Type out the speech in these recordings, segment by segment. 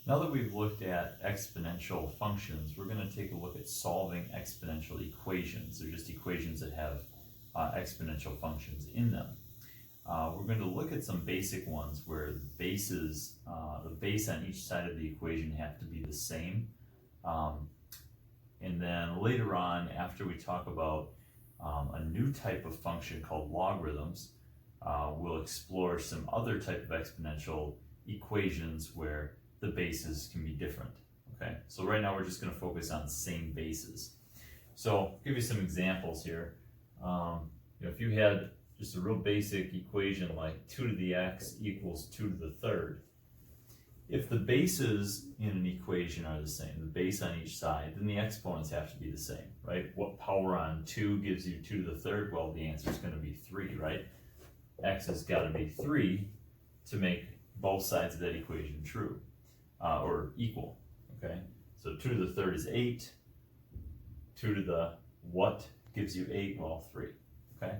Now that we've looked at exponential functions, we're going to take a look at solving exponential equations. They're just equations that have exponential functions in them. We're going to look at some basic ones where the base on each side of the equation have to be the same. And then later on, after we talk about a new type of function called logarithms, we'll explore some other type of exponential equations where the bases can be different. Okay, so right now we're just going to focus on same bases. So I'll give you some examples here. If you had just a real basic equation like 2 to the x equals 2 to the third, if the bases in an equation are the same, the base on each side, then the exponents have to be the same, right? What power on 2 gives you 2 to the third? Well, the answer is going to be 3, right? X has got to be 3 to make both sides of that equation true. Or equal, okay? So 2 to the third is 8. 2 to the what gives you 8? Well, 3, okay?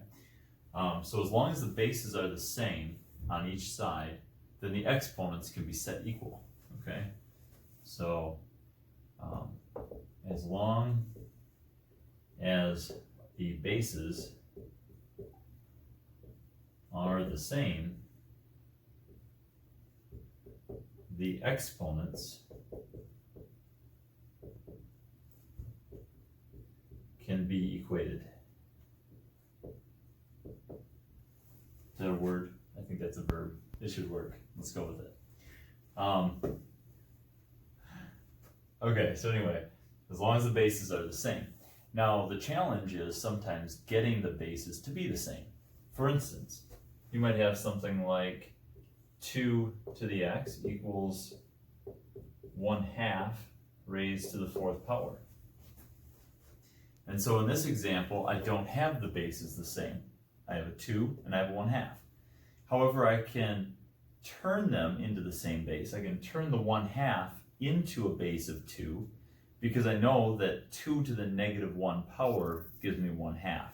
So as long as the bases are the same on each side, then the exponents can be set equal, okay? So as long as the bases are the same, the exponents can be equated. Is that a word? I think that's a verb. It should work. Let's go with it. Okay, so anyway, as long as the bases are the same. Now, the challenge is sometimes getting the bases to be the same. For instance, you might have something like 2 to the x equals 1/2 raised to the 4th power. And so in this example, I don't have the bases the same. I have a 2 and I have a 1/2. However, I can turn them into the same base. I can turn the 1/2 into a base of 2 because I know that 2 to the negative 1 power gives me 1/2.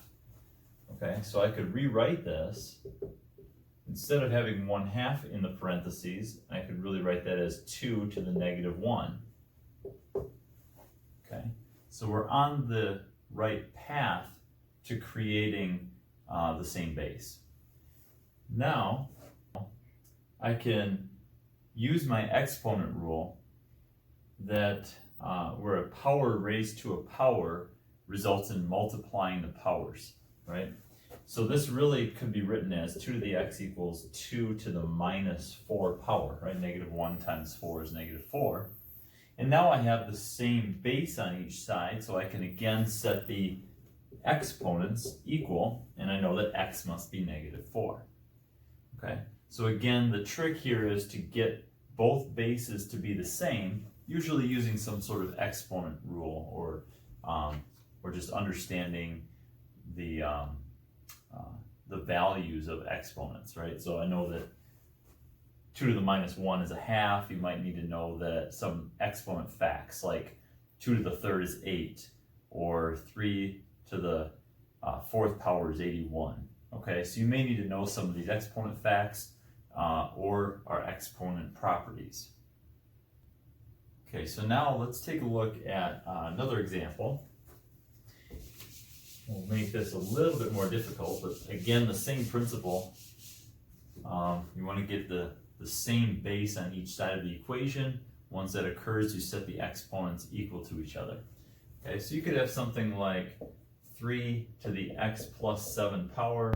Okay, so I could rewrite this. Instead of having 1/2 in the parentheses, I could really write that as 2 to the negative 1. Okay, so we're on the right path to creating the same base. Now, I can use my exponent rule that where a power raised to a power results in multiplying the powers, right? So this really could be written as 2 to the x equals 2 to the minus 4 power, right? Negative 1 times 4 is negative 4. And now I have the same base on each side, so I can again set the exponents equal, and I know that x must be negative 4. Okay, so again, the trick here is to get both bases to be the same, usually using some sort of exponent rule or just understanding the values of exponents, right? So I know that 2 to the minus 1 is 1/2. You might need to know that some exponent facts, like 2 to the third is 8, or 3 to the 4th power is 81. Okay, so you may need to know some of these exponent facts or our exponent properties. Okay, so now let's take a look at another example. We'll make this a little bit more difficult, but again, the same principle. You want to get the same base on each side of the equation. Once that occurs, you set the exponents equal to each other. Okay, so you could have something like 3 to the x plus 7 power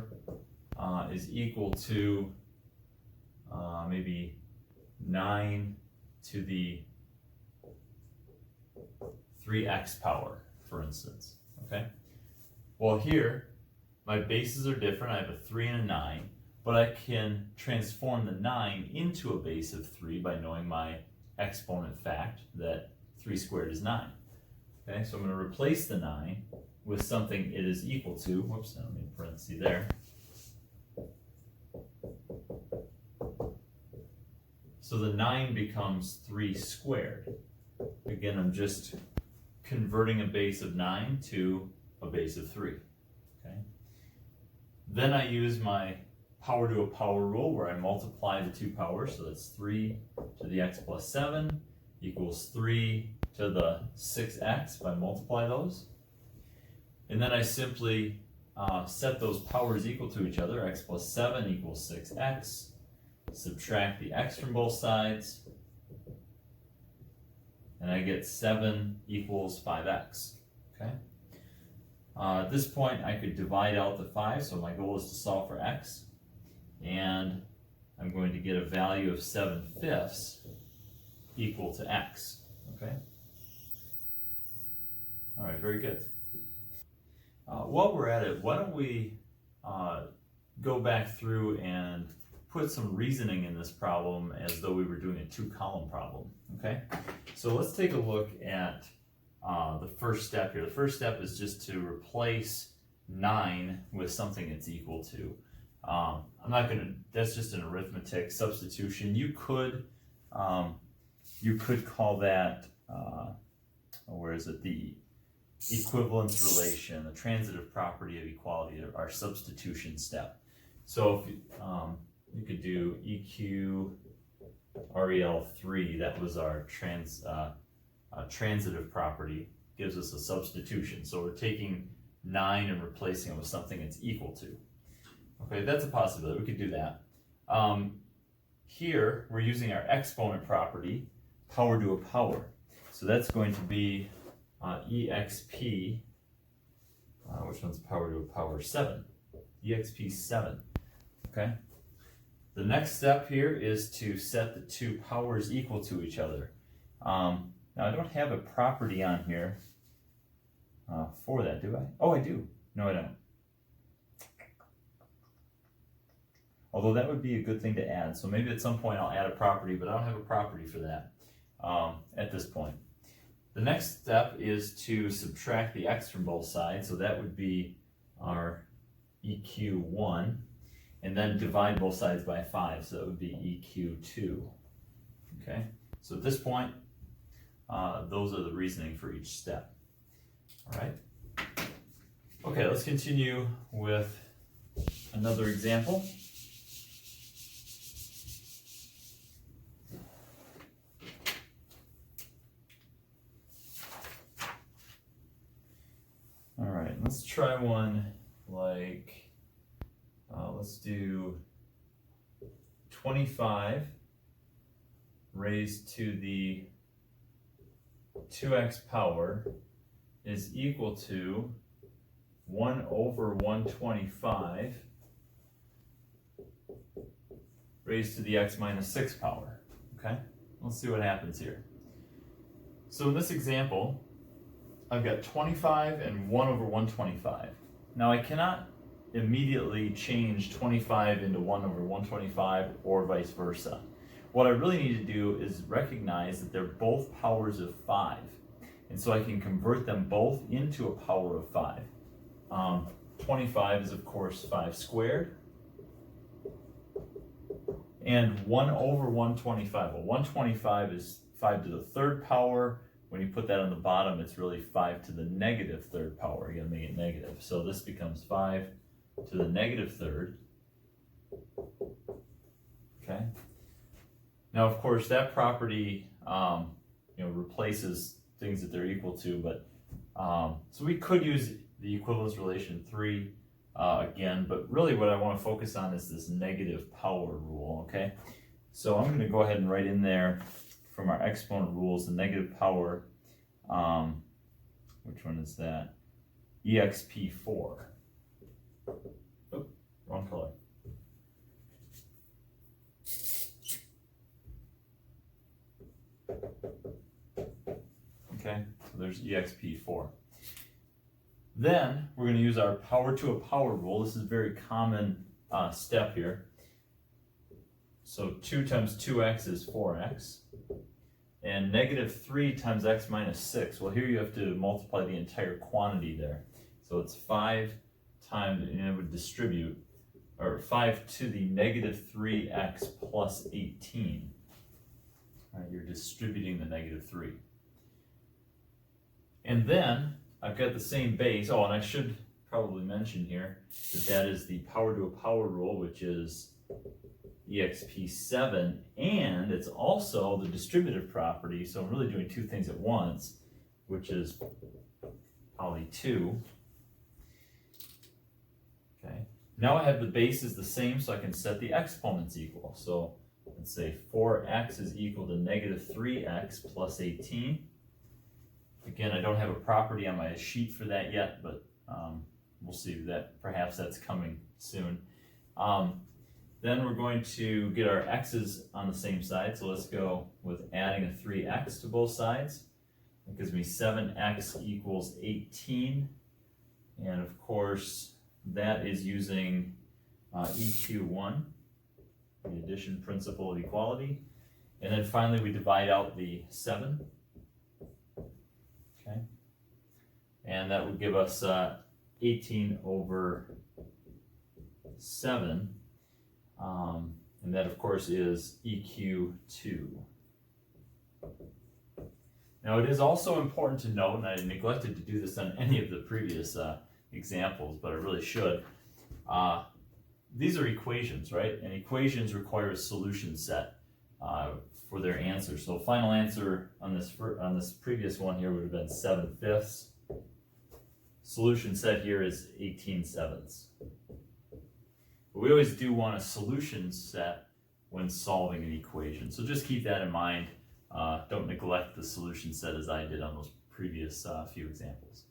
is equal to maybe 9 to the 3x power, for instance. Okay. Well, here, my bases are different. I have a 3 and a 9, but I can transform the 9 into a base of 3 by knowing my exponent fact that 3 squared is 9. Okay, so I'm going to replace the 9 with something it is equal to. Whoops, I don't need a parenthesis there. So the 9 becomes 3 squared. Again, I'm just converting a base of 9 to a base of 3. Okay. Then I use my power to a power rule where I multiply the two powers, so that's 3 to the x plus 7 equals 3 to the 6x if I multiply those. And then I simply set those powers equal to each other. X plus 7 equals 6x. Subtract the x from both sides. And I get 7 equals 5x. Okay. At this point, I could divide out the 5, so my goal is to solve for x. And I'm going to get a value of 7/5 equal to x. Okay. All right, very good. While we're at it, why don't we go back through and put some reasoning in this problem as though we were doing a 2-column problem. Okay, so let's take a look at the first step here. The first step is just to replace 9 with something it's equal to. I'm not going to, that's just an arithmetic substitution. You could call that, where is it, the equivalence relation, the transitive property of equality, our substitution step. So if you could do EQ REL3, that was our transitive property, gives us a substitution. So we're taking 9 and replacing it with something it's equal to. Okay, that's a possibility. We could do that. Here, we're using our exponent property, power to a power. So that's going to be EXP, which one's power to a power? 7. EXP 7. Okay. The next step here is to set the two powers equal to each other. Now, I don't have a property on here for that, do I? Oh, I do. No, I don't. Although that would be a good thing to add. So maybe at some point I'll add a property, but I don't have a property for that at this point. The next step is to subtract the x from both sides. So that would be our EQ1. And then divide both sides by 5. So that would be EQ2. Okay. So at this point, those are the reasoning for each step. All right. Okay, let's continue with another example. All right, let's try one like, let's do 25 raised to the 2x power is equal to 1 over 125 raised to the x minus 6 power. Okay, let's see what happens here. So in this example, I've got 25 and 1 over 125. Now I cannot immediately change 25 into 1 over 125 or vice versa. What I really need to do is recognize that they're both powers of 5. And so I can convert them both into a power of 5. 25 is of course 5 squared. And 1 over 125. Well, 125 is 5 to the 3rd power. When you put that on the bottom, it's really 5 to the negative 3rd power. You gotta make it negative. So this becomes 5 to the negative 3rd. Okay. Now, of course, that property, replaces things that they're equal to. But so we could use the equivalence relation 3 again. But really, what I want to focus on is this negative power rule. Okay. So I'm going to go ahead and write in there from our exponent rules the negative power. Which one is that? EXP4. Oh, wrong color. Okay, so there's EXP4. Then we're going to use our power to a power rule. This is a very common step here. So 2 times 2x is 4x. And negative 3 times x minus 6. Well, here you have to multiply the entire quantity there. So it's 5 times, and it would distribute, or 5 to the negative 3x plus 18. All right, you're distributing the negative 3. And then I've got the same base. Oh, and I should probably mention here that that is the power to a power rule, which is exp7, and it's also the distributive property, so I'm really doing two things at once, which is poly 2. Okay, now I have the bases the same, so I can set the exponents equal. So let's say 4x is equal to negative 3x plus 18. Again, I don't have a property on my sheet for that yet, but we'll see that perhaps that's coming soon. Then we're going to get our x's on the same side, so let's go with adding a 3x to both sides. That gives me 7x equals 18, and of course that is using EQ1, the addition principle of equality. And then finally we divide out the 7, okay? And that would give us 18 over 7, and that of course is EQ2. Now it is also important to note, and I neglected to do this on any of the previous examples, but I really should. These are equations, right? And equations require a solution set for their answer. So final answer on this previous one here would have been 7/5. Solution set here is 18/7. But we always do want a solution set when solving an equation. So just keep that in mind. Don't neglect the solution set as I did on those previous few examples.